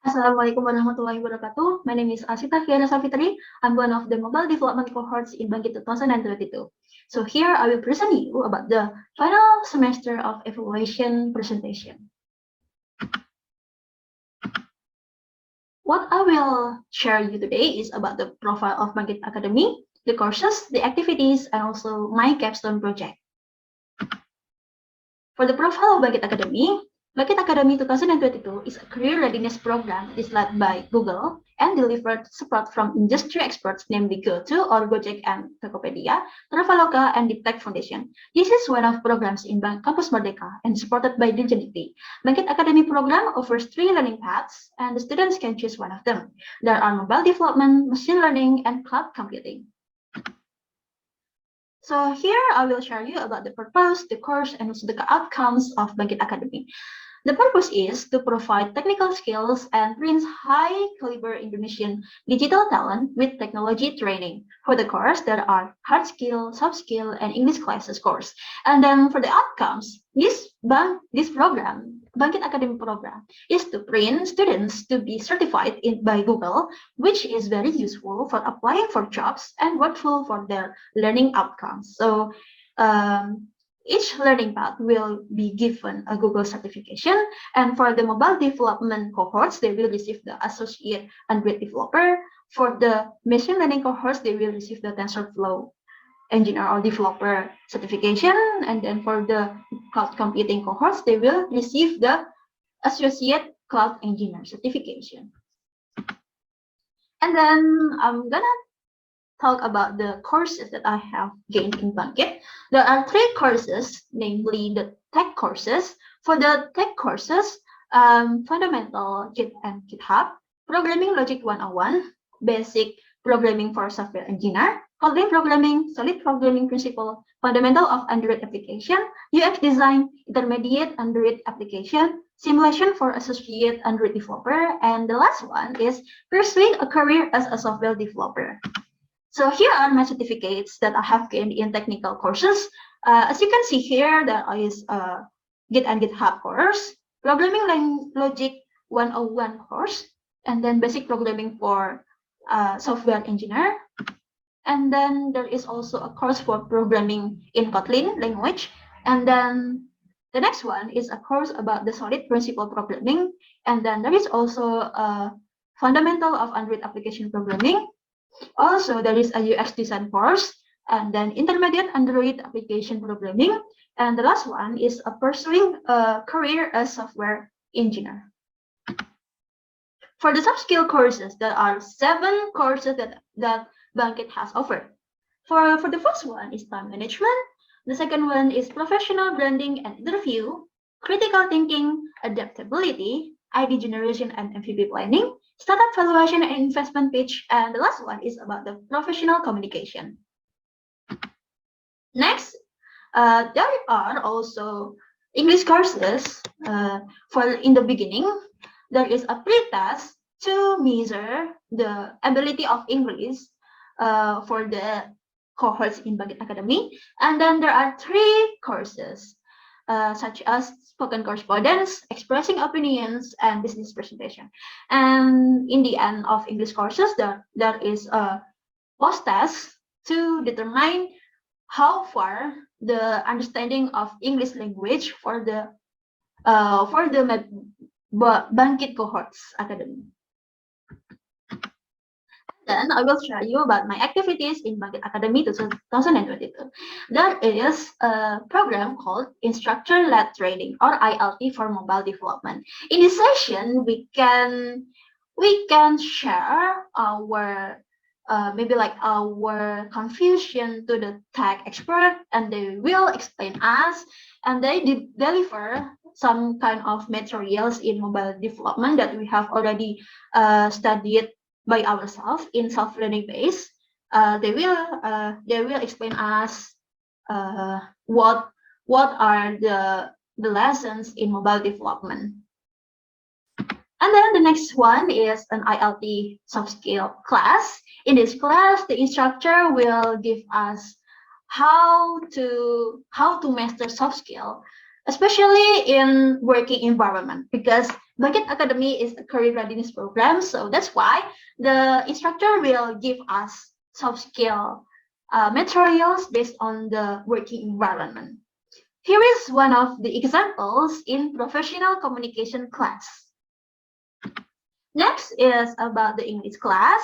Assalamualaikum warahmatullahi wabarakatuh. My name is Asita Fiana Savitri. I'm one of the mobile development cohorts in Bangkit 2022. So here I will present you about the final semester of evaluation presentation. What I will share you today is about the profile of Bangkit Academy, the courses, the activities, and also my capstone project. For the profile of Bangkit Academy 2022 is a career readiness program that is led by Google and delivered support from industry experts namely GoTo or Gojek and Tokopedia, Traveloka, and the Tech Foundation. This is one of programs in Kampus Merdeka and supported by Dirjenity. Bangkit Academy program offers 3 learning paths and the students can choose one of them. There are mobile development, machine learning, and cloud computing. So here I will share you about the purpose, the course, and also the outcomes of Bangkit Academy. The purpose is to provide technical skills and train high-caliber Indonesian digital talent with technology training. For the course, there are hard skill, soft skill, and English classes course. And then for the outcomes, this program, Bangkit Academy program, is to train students to be certified by Google, which is very useful for applying for jobs and workful for their learning outcomes. So each learning path will be given a Google certification, and for the mobile development cohorts, they will receive the associate Android developer. For the machine learning cohorts, they will receive the TensorFlow engineer or developer certification, and then for the cloud computing cohorts, they will receive the associate cloud engineer certification. And then I'm gonna talk about the courses that I have gained in Bangkit. There are 3 courses, namely the tech courses. For the tech courses, fundamental Git and GitHub, programming logic 101, basic programming for software engineer, Kotlin programming, solid programming principle, fundamental of Android application, UX design, intermediate Android application, simulation for associate Android developer, and the last one is pursuing a career as a software developer. So here are my certificates that I have gained in technical courses. As you can see here, there is a Git and GitHub course, programming logic 101 course, and then basic programming for software engineer. And then there is also a course for programming in Kotlin language. And then the next one is a course about the solid principle programming. And then there is also a fundamental of Android application programming. Also, there is a UX design course, and then intermediate Android application programming, and the last one is a pursuing a career as software engineer. For the soft skill courses, there are 7 courses that Bangkit has offered. For the first one is time management, the second one is professional branding and interview, critical thinking, adaptability, ID generation and MVP planning, startup valuation and investment pitch, and the last one is about the professional communication. Next, there are also English courses. In the beginning, there is a pre-test to measure the ability of English for the cohorts in Bangkit Academy, and then there are 3 courses such as spoken correspondence, expressing opinions, and business presentation. And in the end of English courses, there is a post-test to determine how far the understanding of English language for the Bangkit cohorts academy. Then I will share you about my activities in Bangkit Academy 2022. There is a program called Instructor-Led Training or ILT for mobile development. In this session, we can share our maybe like our confusion to the tech expert, and they will explain us, and they deliver some kind of materials in mobile development that we have already studied by ourselves in self-learning base. They will explain us what are the lessons in mobile development. And then the next one is an ILT soft skill class. In this class, the instructor will give us how to master soft skill, especially in working environment, because Bangkit Academy is a career readiness program, so that's why the instructor will give us soft skill materials based on the working environment. Here is one of the examples in professional communication class. Next is about the English class.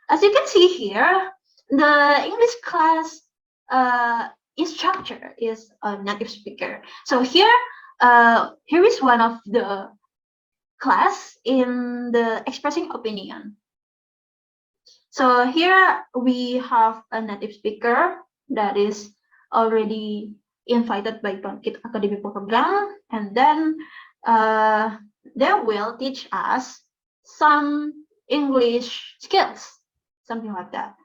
As you can see here, the English class instructor is a native speaker. So here is one of the class in the expressing opinion. So here we have a native speaker that is already invited by Bangkit Academy program, and then they will teach us some English skills, something like that.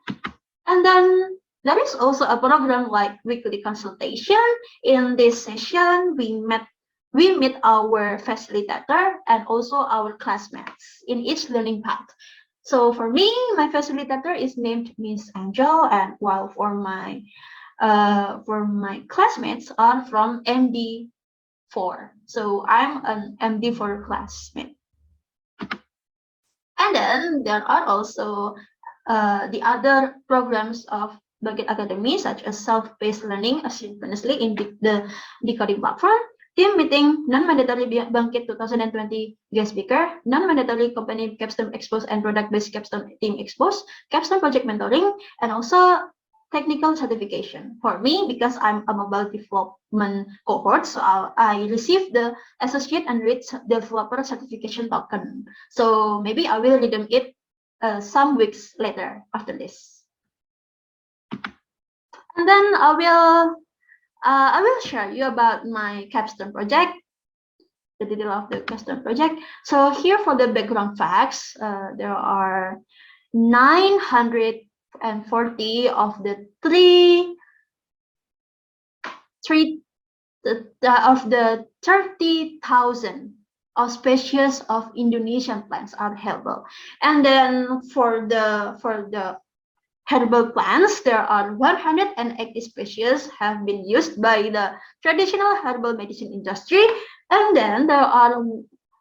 And then there is also a program like weekly consultation. In this session, we meet our facilitator and also our classmates in each learning path. So for me, my facilitator is named Miss Angel, and while for my classmates are from MD4. So I'm an MD4 classmate. And then there are also the other programs of Bangkit Academy, such as self-paced learning asynchronously in the decoding platform, team meeting, non-mandatory Bangkit 2020 guest speaker, non-mandatory company capstone expose and product-based capstone team expose, capstone project mentoring, and also technical certification. For me, because I'm a mobile development cohort, so I received the associate and read developer certification token. So maybe I will redeem it some weeks later after this. And then I will share you about my capstone project, the detail of the capstone project. So here for the background facts, there are 940 of the 30,000 of species of Indonesian plants are herbal. And then for the herbal plants, there are 180 species have been used by the traditional herbal medicine industry, and then there are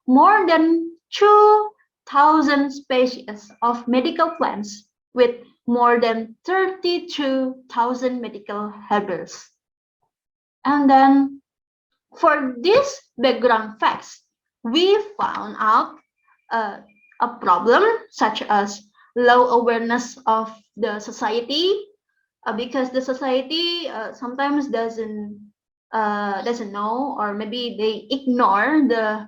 more than 2,000 species of medical plants with more than 32,000 medical herbals. And then for these background facts, we found out a problem such as low awareness of the society, because the society sometimes doesn't know, or maybe they ignore the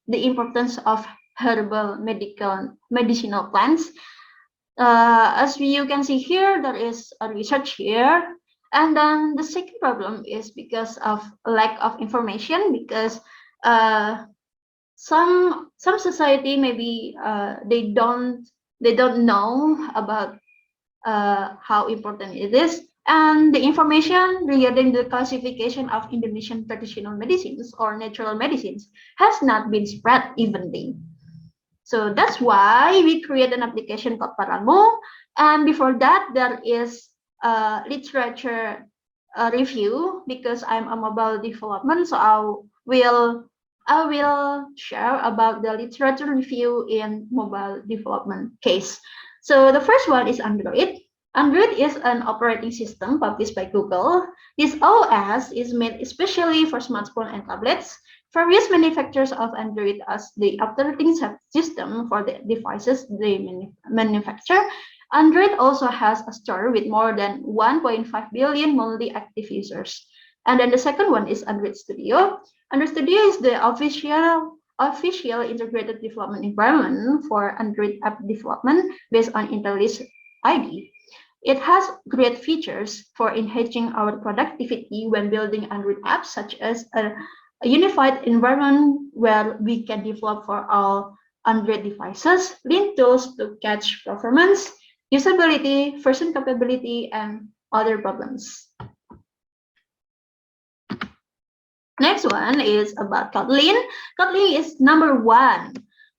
importance of herbal medicinal plants. As you can see here, there is a research here. And then the second problem is because of lack of information, because some society maybe they don't know about how important it is, and the information regarding the classification of Indonesian traditional medicines or natural medicines has not been spread evenly. So that's why we create an application called Paramu, and before that there is a literature review, because I'm a mobile development, so I will share about the literature review in mobile development case. So the first one is Android. Android is an operating system published by Google. This OS is made especially for smartphones and tablets. Various manufacturers of Android as the operating system for the devices they manufacture. Android also has a store with more than 1.5 billion monthly active users. And then the second one is Android Studio. Android Studio is the official integrated development environment for Android app development based on IntelliJ IDE. It has great features for enhancing our productivity when building Android apps, such as a unified environment where we can develop for all Android devices, lean tools to catch performance, usability, version capability, and other problems. Next one is about Kotlin. Kotlin is #1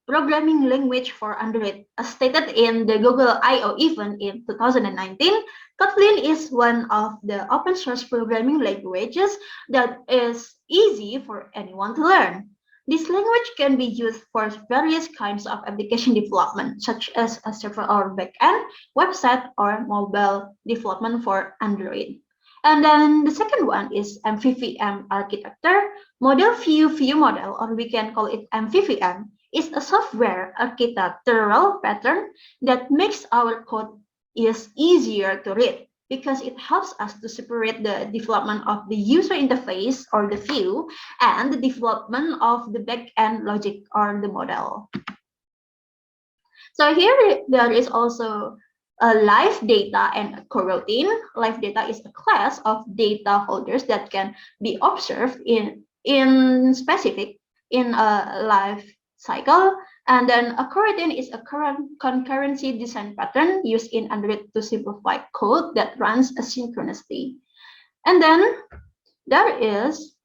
programming language for Android. As stated in the Google I/O event in 2019, Kotlin is one of the open source programming languages that is easy for anyone to learn. This language can be used for various kinds of application development, such as a server or backend, website, or mobile development for Android. And then the second one is MVVM architecture. Model view model, or we can call it MVVM, is a software architectural pattern that makes our code is easier to read because it helps us to separate the development of the user interface or the view and the development of the backend logic or the model. So here there is also a live data and a coroutine. Live data is a class of data holders that can be observed in specific in a live cycle. And then a coroutine is a concurrency design pattern used in Android to simplify code that runs asynchronously. And then there is,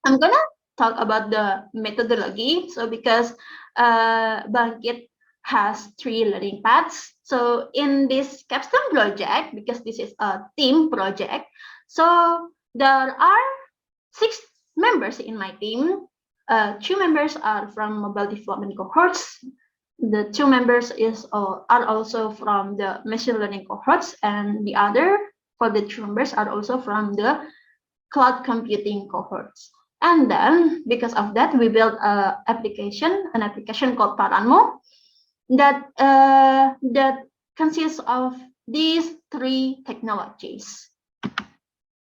I'm gonna talk about the methodology. So because Bangkit has 3 learning paths. So in this capstone project, because this is a team project, so there are 6 members in my team. 2 members are from mobile development cohorts. The 2 members are also from the machine learning cohorts, and the other for the 2 members are also from the cloud computing cohorts. And then because of that, we built an application called Paranmo that consists of these 3 technologies.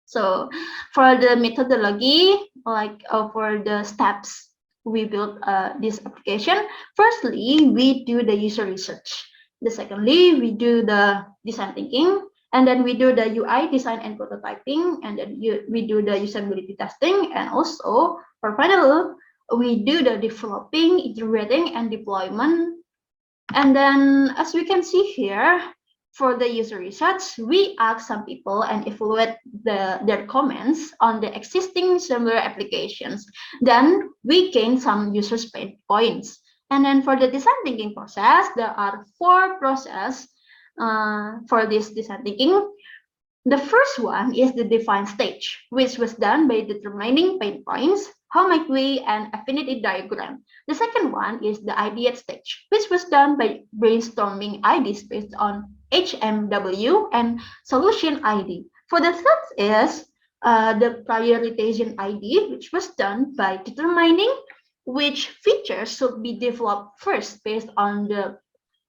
So for the methodology, like for the steps we built this application, firstly, we do the user research. Secondly, we do the design thinking, and then we do the UI design and prototyping, and then we do the usability testing, and also for final, we do the developing, iterating, and deployment. And then as we can see here, for the user research, we ask some people and evaluate their comments on the existing similar applications. Then we gain some user pain points. And then for the design thinking process, there are 4 processes for this design thinking. The first one is the define stage, which was done by determining pain points, how might we, and affinity diagram. The second one is the ideate stage, which was done by brainstorming ideas based on HMW and solution ID. For the third is the prioritization ID, which was done by determining which features should be developed first based on the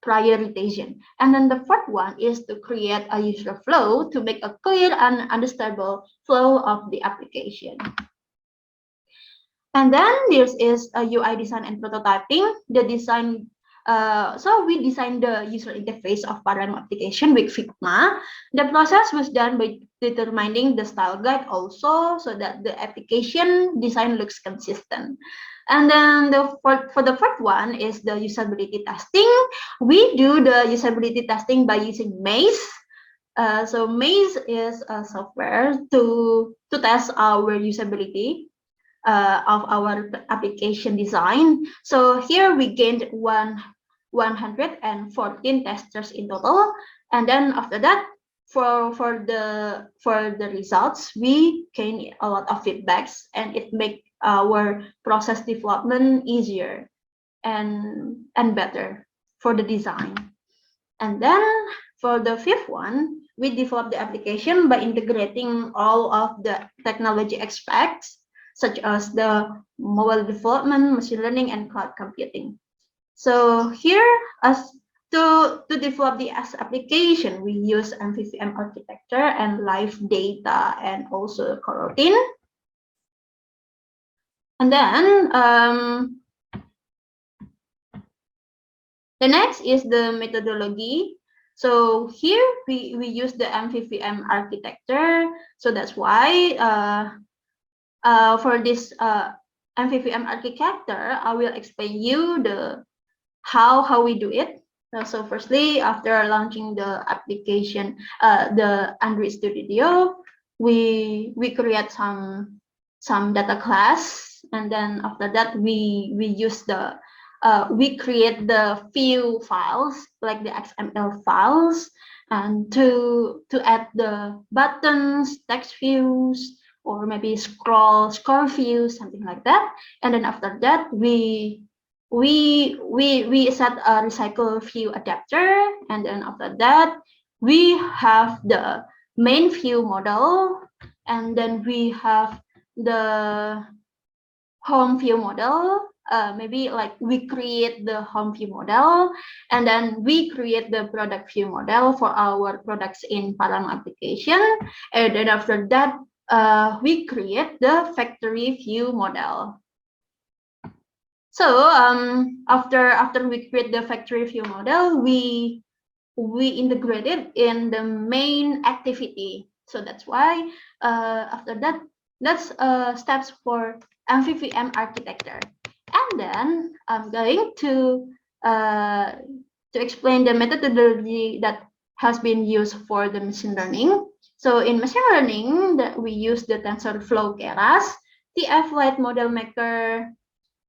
prioritization. And then the fourth one is to create a user flow to make a clear and understandable flow of the application. And then this is a UI design and prototyping. The design, so we designed the user interface of Paranmo application with Figma. The process was done by determining the style guide also, so that the application design looks consistent. And then for the fourth one is the usability testing. We do the usability testing by using Maze. So Maze is a software to test our usability of our application design. So here we gained 114 testers in total, and then after that, for the results, we gain a lot of feedbacks, and it make our process development easier and better for the design. And then for the fifth one, we develop the application by integrating all of the technology aspects, such as the mobile development, machine learning, and cloud computing. So here, as to develop the application, we use MVVM architecture and live data and also coroutine. And then the next is the methodology. So here we use the MVVM architecture. So that's why for this MVVM architecture, I will explain you the how we do it. So firstly, after launching the application, the Android Studio, we create some data class, and then after that we use the we create the view files like the XML files, and to add the buttons, text views, or maybe scroll view, something like that. And then after that, we set a recycle view adapter, and then after that, we have the main view model, and then we have the home view model. Maybe like we create the home view model, and then we create the product view model for our products in Parano application, and then after that, we create the factory view model. So after we create the factory view model, we integrate it in the main activity. So that's why after that, that's steps for MVVM architecture. And then I'm going to explain the methodology that has been used for the machine learning. So in machine learning, that we use the TensorFlow Keras, TF-Lite Model Maker,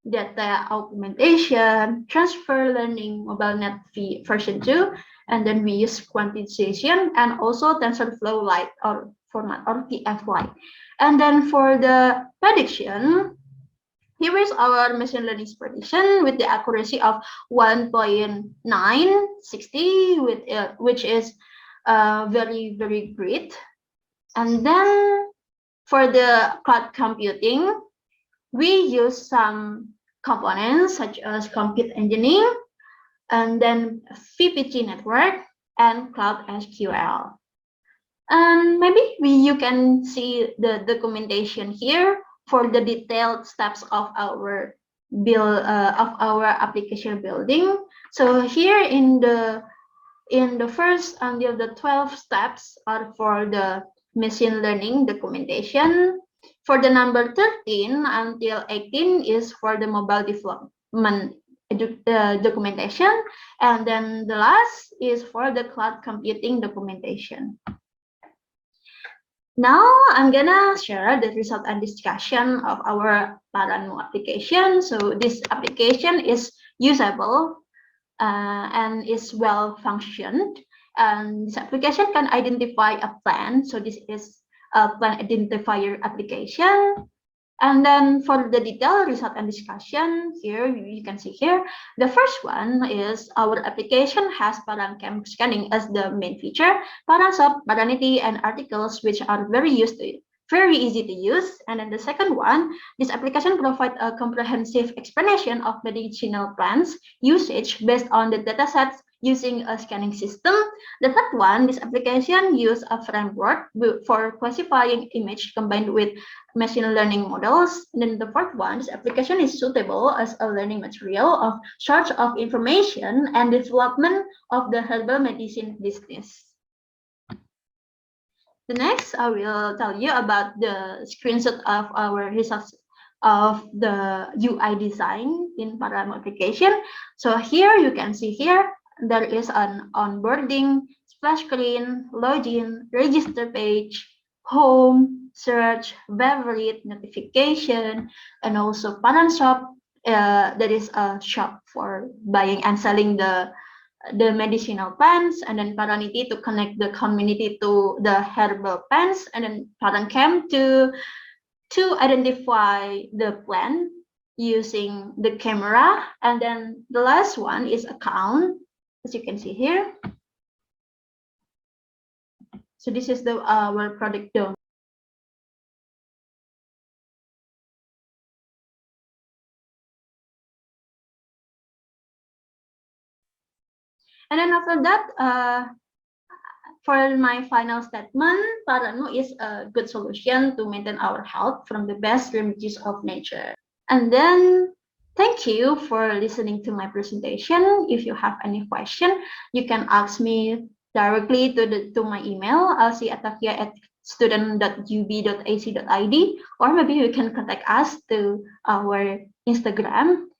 data augmentation, transfer learning, MobileNet version 2, and then we use quantization and also TensorFlow Lite or format or TF-Lite. And then for the prediction, here is our machine learning prediction with the accuracy of 1.960, which is very, very great. And then for the cloud computing, we use some components such as compute engineering, and then VPG network and Cloud SQL. And maybe you can see the documentation here for the detailed steps of our application building. So here in the first until the 12 steps are for the machine learning documentation. For the number 13 until 18 is for the mobile development documentation, and then the last is for the cloud computing documentation. Now I'm gonna share the result and discussion of our Parano application. So this application is usable and is well functioned. And this application can identify a plan. So this is a plan identifier application. And then for the detailed result and discussion, here you can see here, the first one is our application has Parancam scanning as the main feature, Paransop, Paranity, and articles, which are very easy to use. And then the second one, this application provides a comprehensive explanation of medicinal plants usage based on the datasets using a scanning system. The third one, this application uses a framework for classifying image combined with machine learning models. And then the fourth one, this application is suitable as a learning material of search of information and development of the herbal medicine business. The next, I will tell you about the screenshot of our results of the UI design in Parano application. So here you can see here, there is an onboarding, splash screen, login, register page, home, search, favorite, notification, and also Paranshop. That is a shop for buying and selling the medicinal plants, and then Paranity to connect the community to the herbal plants, and then Parancam to identify the plant using the camera, and then the last one is account, as you can see here. So this is our product dome. And then after that, for my final statement, Parano is a good solution to maintain our health from the best remedies of nature. And then thank you for listening to my presentation. If you have any question, you can ask me directly to my email, alsiatafia@student.ub.ac.id, or maybe you can contact us to our Instagram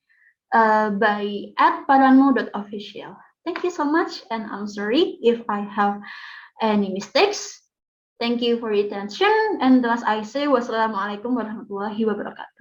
by @parano.official. Thank you so much, and I'm sorry if I have any mistakes. Thank you for your attention, and as I say, wassalamualaikum warahmatullahi wabarakatuh.